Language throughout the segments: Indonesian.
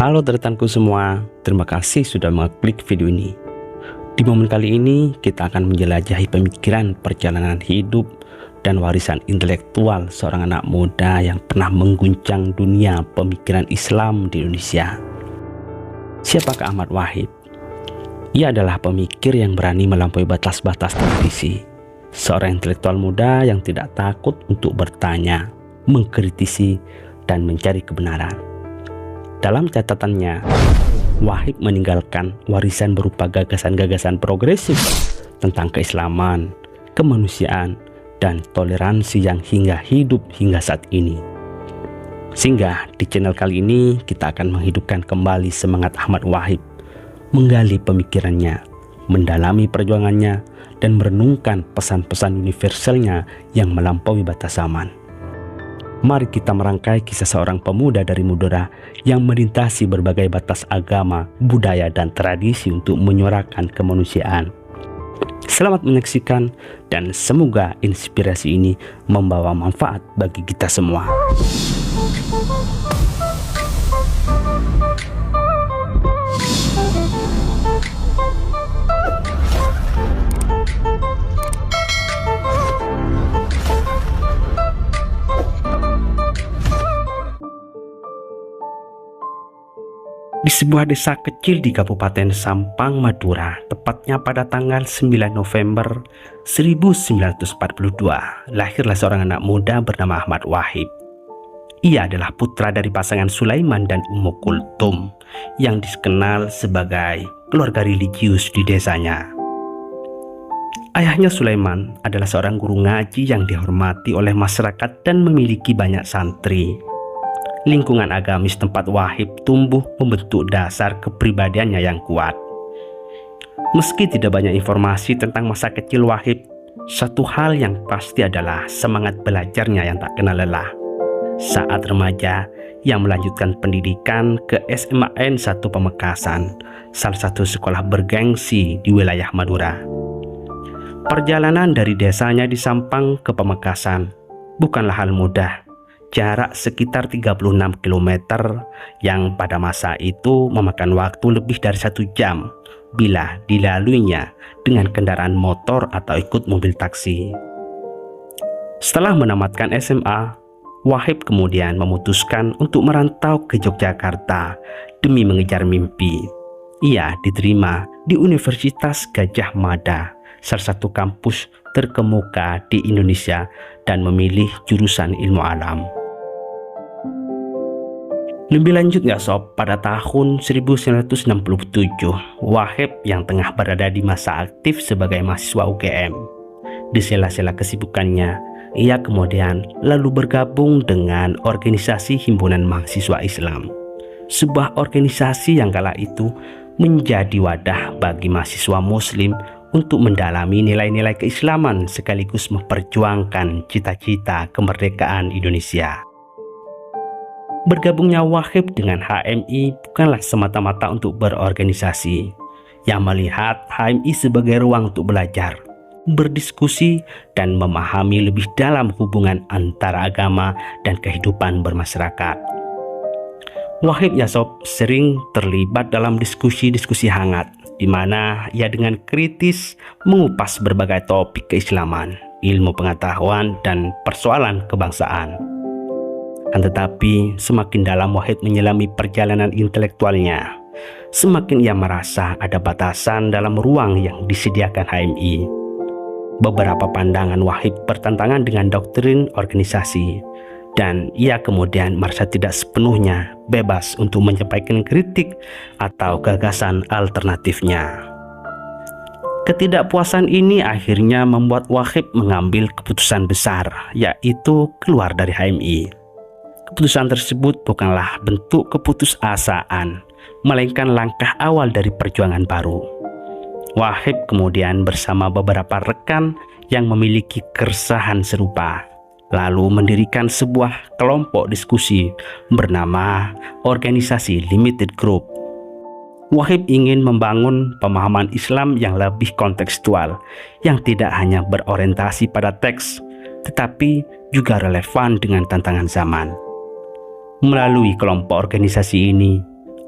Halo rekanku semua, terima kasih sudah mengklik video ini. Di momen kali ini, kita akan menjelajahi pemikiran perjalanan hidup dan warisan intelektual seorang anak muda yang pernah mengguncang dunia pemikiran Islam di Indonesia. Siapakah Ahmad Wahid? Ia adalah pemikir yang berani melampaui batas-batas tradisi. Seorang intelektual muda yang tidak takut untuk bertanya, mengkritisi, dan mencari kebenaran. Dalam catatannya, Wahid meninggalkan warisan berupa gagasan-gagasan progresif tentang keislaman, kemanusiaan, dan toleransi yang hingga hidup hingga saat ini. Sehingga di channel kali ini kita akan menghidupkan kembali semangat Ahmad Wahid, menggali pemikirannya, mendalami perjuangannya, dan merenungkan pesan-pesan universalnya yang melampaui batas zaman. Mari kita merangkai kisah seorang pemuda dari Madura yang melintasi berbagai batas agama, budaya, dan tradisi untuk menyuarakan kemanusiaan. Selamat menyaksikan dan semoga inspirasi ini membawa manfaat bagi kita semua. Di sebuah desa kecil di Kabupaten Sampang, Madura, tepatnya pada tanggal 9 November 1942, lahirlah seorang anak muda bernama Ahmad Wahid. Ia adalah putra dari pasangan Sulaiman dan Ummu Kultum yang dikenal sebagai keluarga religius di desanya. Ayahnya Sulaiman adalah seorang guru ngaji yang dihormati oleh masyarakat dan memiliki banyak santri. Lingkungan agamis tempat Wahid tumbuh membentuk dasar kepribadiannya yang kuat. Meski tidak banyak informasi tentang masa kecil Wahid, satu hal yang pasti adalah semangat belajarnya yang tak kenal lelah. Saat remaja, ia melanjutkan pendidikan ke SMAN 1 Pamekasan, salah satu sekolah bergengsi di wilayah Madura. Perjalanan dari desanya di Sampang ke Pamekasan bukanlah hal mudah. Jarak sekitar 36 km yang pada masa itu memakan waktu lebih dari 1 jam bila dilaluinya dengan kendaraan motor atau ikut mobil taksi. Setelah menamatkan SMA, Wahid kemudian memutuskan untuk merantau ke Yogyakarta demi mengejar mimpi. Ia diterima di Universitas Gadjah Mada, salah satu kampus terkemuka di Indonesia, dan memilih jurusan ilmu alam. Lebih lanjut sob, pada tahun 1967, Wahid yang tengah berada di masa aktif sebagai mahasiswa UGM. Di sela-sela kesibukannya, ia kemudian lalu bergabung dengan organisasi Himpunan Mahasiswa Islam, sebuah organisasi yang kala itu menjadi wadah bagi mahasiswa muslim untuk mendalami nilai-nilai keislaman sekaligus memperjuangkan cita-cita kemerdekaan Indonesia. Bergabungnya Wahid dengan HMI bukanlah semata-mata untuk berorganisasi. Yang melihat HMI sebagai ruang untuk belajar, berdiskusi, dan memahami lebih dalam hubungan antara agama dan kehidupan bermasyarakat. Wahid sob sering terlibat dalam diskusi-diskusi hangat, di mana ia dengan kritis mengupas berbagai topik keislaman, ilmu pengetahuan, dan persoalan kebangsaan. Kan tetapi semakin dalam Wahid menyelami perjalanan intelektualnya, semakin ia merasa ada batasan dalam ruang yang disediakan HMI. Beberapa pandangan Wahid bertentangan dengan doktrin organisasi, dan ia kemudian merasa tidak sepenuhnya bebas untuk menyampaikan kritik atau gagasan alternatifnya. Ketidakpuasan ini akhirnya membuat Wahid mengambil keputusan besar, yaitu keluar dari HMI. Keputusan tersebut bukanlah bentuk keputusasaan, melainkan langkah awal dari perjuangan baru. Wahid kemudian bersama beberapa rekan yang memiliki keresahan serupa, lalu mendirikan sebuah kelompok diskusi bernama Organisasi Limited Group. Wahid ingin membangun pemahaman Islam yang lebih kontekstual, yang tidak hanya berorientasi pada teks, tetapi juga relevan dengan tantangan zaman. Melalui kelompok organisasi ini,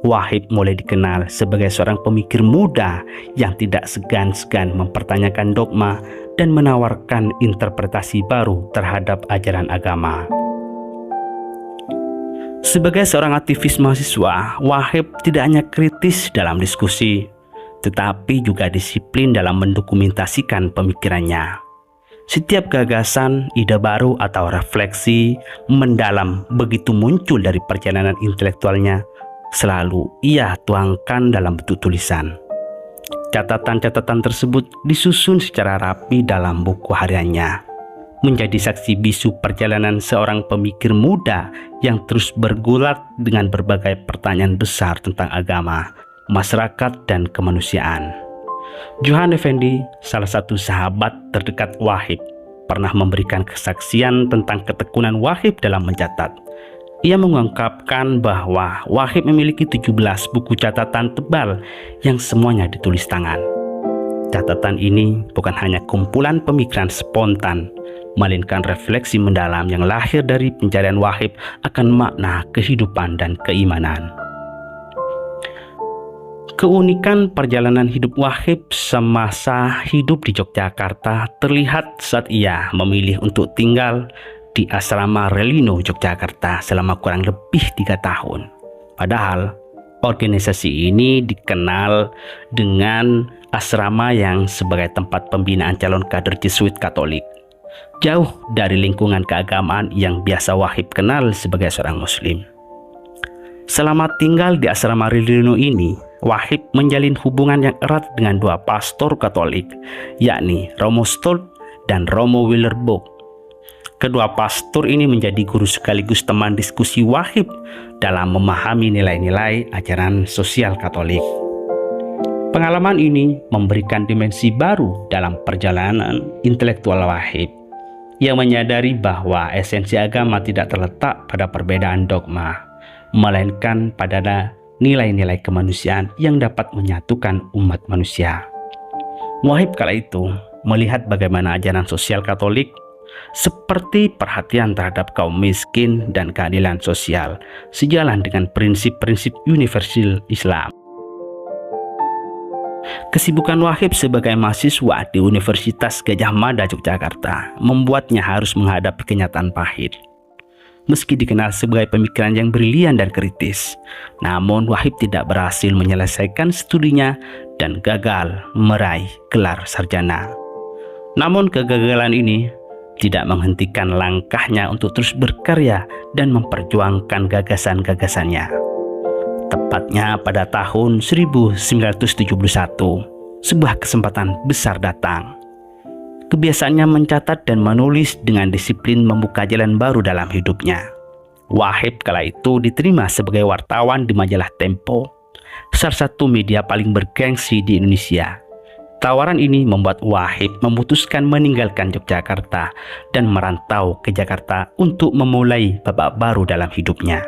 Wahib mulai dikenal sebagai seorang pemikir muda yang tidak segan-segan mempertanyakan dogma dan menawarkan interpretasi baru terhadap ajaran agama. Sebagai seorang aktivis mahasiswa, Wahib tidak hanya kritis dalam diskusi, tetapi juga disiplin dalam mendokumentasikan pemikirannya. Setiap gagasan, ide baru atau refleksi mendalam begitu muncul dari perjalanan intelektualnya, selalu ia tuangkan dalam bentuk tulisan. Catatan-catatan tersebut disusun secara rapi dalam buku hariannya, menjadi saksi bisu perjalanan seorang pemikir muda yang terus bergulat dengan berbagai pertanyaan besar tentang agama, masyarakat, dan kemanusiaan. Johan Effendi, salah satu sahabat terdekat Wahib, pernah memberikan kesaksian tentang ketekunan Wahib dalam mencatat. Ia mengungkapkan bahwa Wahib memiliki 17 buku catatan tebal yang semuanya ditulis tangan. Catatan ini bukan hanya kumpulan pemikiran spontan, melainkan refleksi mendalam yang lahir dari pencarian Wahib akan makna kehidupan dan keimanan. Keunikan perjalanan hidup Wahib semasa hidup di Yogyakarta terlihat saat ia memilih untuk tinggal di Asrama Relino, Yogyakarta selama kurang lebih 3 tahun. Padahal organisasi ini dikenal dengan asrama yang sebagai tempat pembinaan calon kader Jesuit Katolik, jauh dari lingkungan keagamaan yang biasa Wahib kenal sebagai seorang Muslim. Selama tinggal di Asrama Relino ini, Wahib menjalin hubungan yang erat dengan 2 pastor Katolik, yakni Romo Stolt dan Romo Willerbrock. Kedua pastor ini menjadi guru sekaligus teman diskusi Wahib dalam memahami nilai-nilai ajaran sosial Katolik. Pengalaman ini memberikan dimensi baru dalam perjalanan intelektual Wahib, yang menyadari bahwa esensi agama tidak terletak pada perbedaan dogma, melainkan pada nilai-nilai kemanusiaan yang dapat menyatukan umat manusia. Wahib kala itu melihat bagaimana ajaran sosial Katolik seperti perhatian terhadap kaum miskin dan keadilan sosial sejalan dengan prinsip-prinsip universal Islam. Kesibukan Wahib sebagai mahasiswa di Universitas Gadjah Mada Yogyakarta membuatnya harus menghadapi kenyataan pahit. Meski dikenal sebagai pemikiran yang brilian dan kritis, namun Wahib tidak berhasil menyelesaikan studinya dan gagal meraih gelar sarjana. Namun kegagalan ini tidak menghentikan langkahnya untuk terus berkarya dan memperjuangkan gagasan-gagasannya. Tepatnya pada tahun 1971, sebuah kesempatan besar datang. Kebiasaannya mencatat dan menulis dengan disiplin membuka jalan baru dalam hidupnya. Wahib kala itu diterima sebagai wartawan di majalah Tempo, salah satu media paling bergengsi di Indonesia. Tawaran ini membuat Wahib memutuskan meninggalkan Yogyakarta dan merantau ke Jakarta untuk memulai babak baru dalam hidupnya.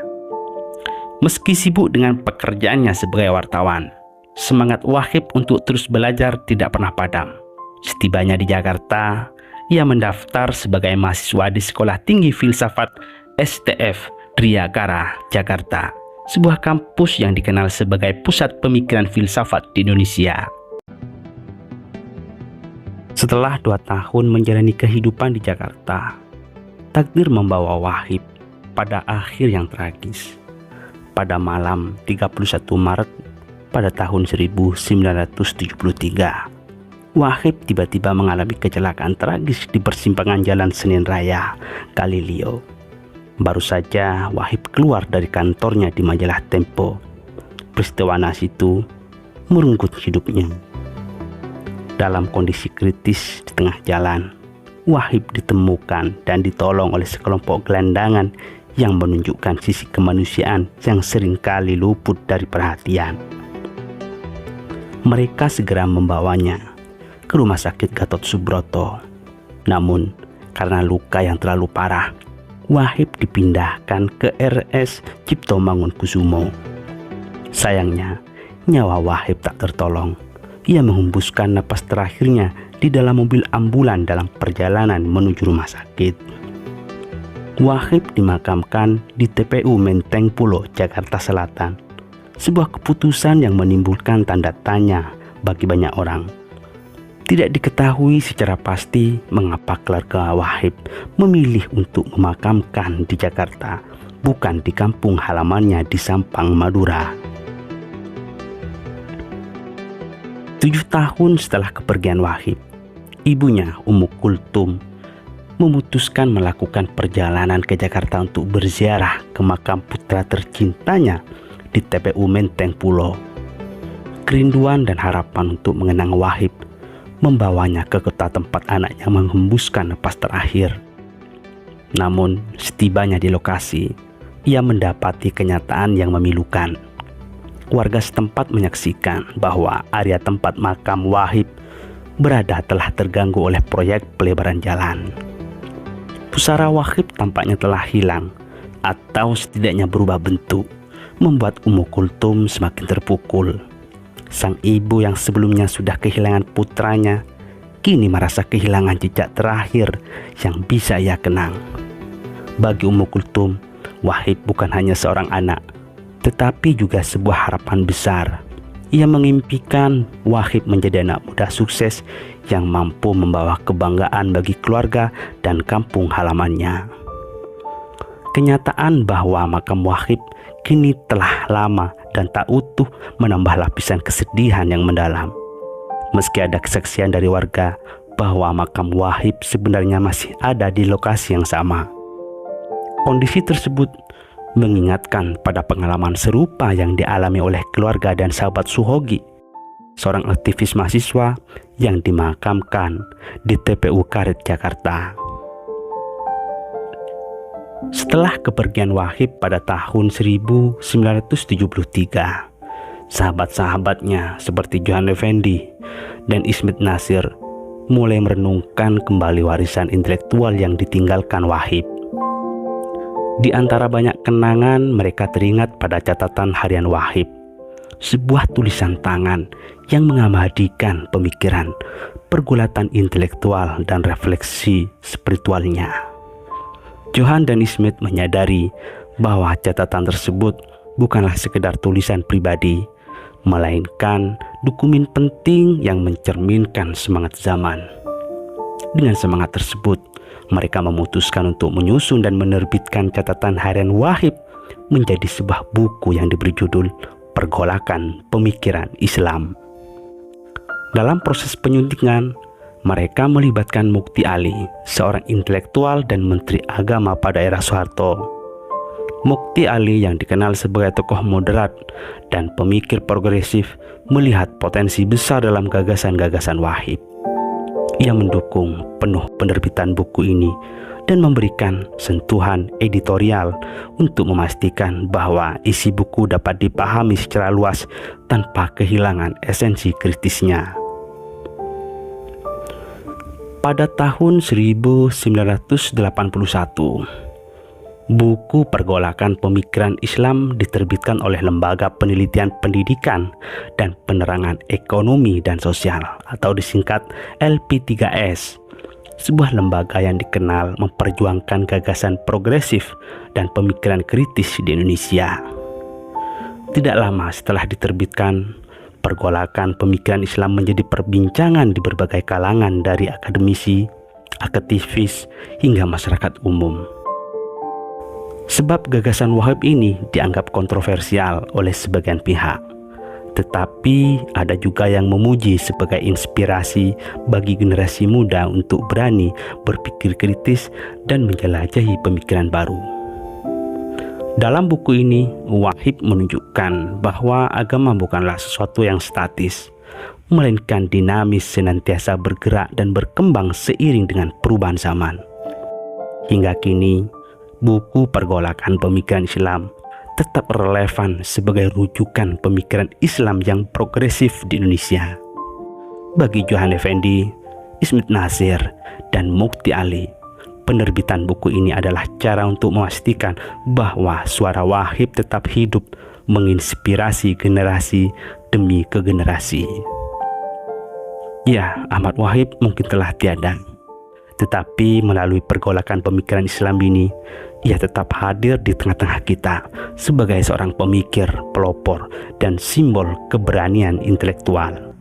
Meski sibuk dengan pekerjaannya sebagai wartawan, semangat Wahib untuk terus belajar tidak pernah padam. Setibanya di Jakarta, ia mendaftar sebagai mahasiswa di Sekolah Tinggi Filsafat STF Triyakara, Jakarta, sebuah kampus yang dikenal sebagai pusat pemikiran filsafat di Indonesia. Setelah 2 tahun menjalani kehidupan di Jakarta, takdir membawa Wahib pada akhir yang tragis. Pada malam 31 Maret pada tahun 1973, Wahib tiba-tiba mengalami kecelakaan tragis di persimpangan Jalan Senin Raya, Galileo. Baru saja Wahib keluar dari kantornya di majalah Tempo, peristiwa naas itu merenggut hidupnya. Dalam kondisi kritis di tengah jalan, Wahib ditemukan dan ditolong oleh sekelompok gelandangan yang menunjukkan sisi kemanusiaan yang seringkali luput dari perhatian. Mereka segera membawanya ke Rumah Sakit Gatot Subroto. Namun, karena luka yang terlalu parah, Wahib dipindahkan ke RS Cipto Mangunkusumo. Sayangnya, nyawa Wahib tak tertolong. Ia menghembuskan napas terakhirnya di dalam mobil ambulan dalam perjalanan menuju rumah sakit. Wahib dimakamkan di TPU Menteng Pulo, Jakarta Selatan. sebuah keputusan yang menimbulkan tanda tanya bagi banyak orang. Tidak diketahui secara pasti mengapa keluarga Wahib memilih untuk memakamkan di Jakarta, bukan di kampung halamannya di Sampang, Madura. 7 tahun setelah kepergian Wahib, ibunya Ummu Kulthum memutuskan melakukan perjalanan ke Jakarta untuk berziarah ke makam putra tercintanya di TPU Menteng Pulo. Kerinduan dan harapan untuk mengenang Wahib membawanya ke kota tempat anaknya menghembuskan napas terakhir. Namun, setibanya di lokasi, ia mendapati kenyataan yang memilukan. Warga setempat menyaksikan bahwa area tempat makam Wahib berada telah terganggu oleh proyek pelebaran jalan. Pusara Wahib tampaknya telah hilang atau setidaknya berubah bentuk, membuat Ummu Kulthum semakin terpukul. Sang ibu yang sebelumnya sudah kehilangan putranya, kini merasa kehilangan jejak terakhir yang bisa ia kenang. Bagi Ummu Kulthum, Wahib bukan hanya seorang anak, tetapi juga sebuah harapan besar. Ia mengimpikan Wahib menjadi anak muda sukses yang mampu membawa kebanggaan bagi keluarga dan kampung halamannya. Kenyataan bahwa makam Wahib kini telah lama dan tak utuh menambah lapisan kesedihan yang mendalam. Meski ada kesaksian dari warga bahwa makam Wahib sebenarnya masih ada di lokasi yang sama. Kondisi tersebut mengingatkan pada pengalaman serupa yang dialami oleh keluarga dan sahabat Suhogi, seorang aktivis mahasiswa yang dimakamkan di TPU Karet, Jakarta. Setelah kepergian Wahib pada tahun 1973, sahabat-sahabatnya seperti Johan Effendi dan Ismet Nasir mulai merenungkan kembali warisan intelektual yang ditinggalkan Wahib. Di antara banyak kenangan, mereka teringat pada catatan harian Wahib, sebuah tulisan tangan yang mengabadikan pemikiran, pergulatan intelektual, dan refleksi spiritualnya. Johan dan Ismet menyadari bahwa catatan tersebut bukanlah sekedar tulisan pribadi, melainkan dokumen penting yang mencerminkan semangat zaman. Dengan semangat tersebut, mereka memutuskan untuk menyusun dan menerbitkan catatan harian Wahib menjadi sebuah buku yang diberi judul Pergolakan Pemikiran Islam. Dalam proses penyuntingan, mereka melibatkan Mukti Ali, seorang intelektual dan menteri agama pada era Soeharto. Mukti Ali yang dikenal sebagai tokoh moderat dan pemikir progresif melihat potensi besar dalam gagasan-gagasan Wahib. Ia mendukung penuh penerbitan buku ini dan memberikan sentuhan editorial untuk memastikan bahwa isi buku dapat dipahami secara luas tanpa kehilangan esensi kritisnya. Pada tahun 1981, buku Pergolakan Pemikiran Islam diterbitkan oleh Lembaga Penelitian Pendidikan dan Penerangan Ekonomi dan Sosial atau disingkat LP3S, sebuah lembaga yang dikenal memperjuangkan gagasan progresif dan pemikiran kritis di Indonesia. Tidak lama setelah diterbitkan, Pergolakan Pemikiran Islam menjadi perbincangan di berbagai kalangan dari akademisi, aktivis, hingga masyarakat umum. Sebab gagasan Wahib ini dianggap kontroversial oleh sebagian pihak, tetapi ada juga yang memuji sebagai inspirasi bagi generasi muda untuk berani berpikir kritis dan menjelajahi pemikiran baru. Dalam buku ini, Wahib menunjukkan bahwa agama bukanlah sesuatu yang statis, melainkan dinamis, senantiasa bergerak dan berkembang seiring dengan perubahan zaman. Hingga kini, buku Pergolakan Pemikiran Islam tetap relevan sebagai rujukan pemikiran Islam yang progresif di Indonesia. Bagi Johan Effendi, Ismet Nasir, dan Mukti Ali, penerbitan buku ini adalah cara untuk memastikan bahwa suara Wahib tetap hidup, menginspirasi generasi demi generasi. Ya, Ahmad Wahib mungkin telah tiada, tetapi melalui Pergolakan Pemikiran Islam ini, ia tetap hadir di tengah-tengah kita sebagai seorang pemikir, pelopor, dan simbol keberanian intelektual.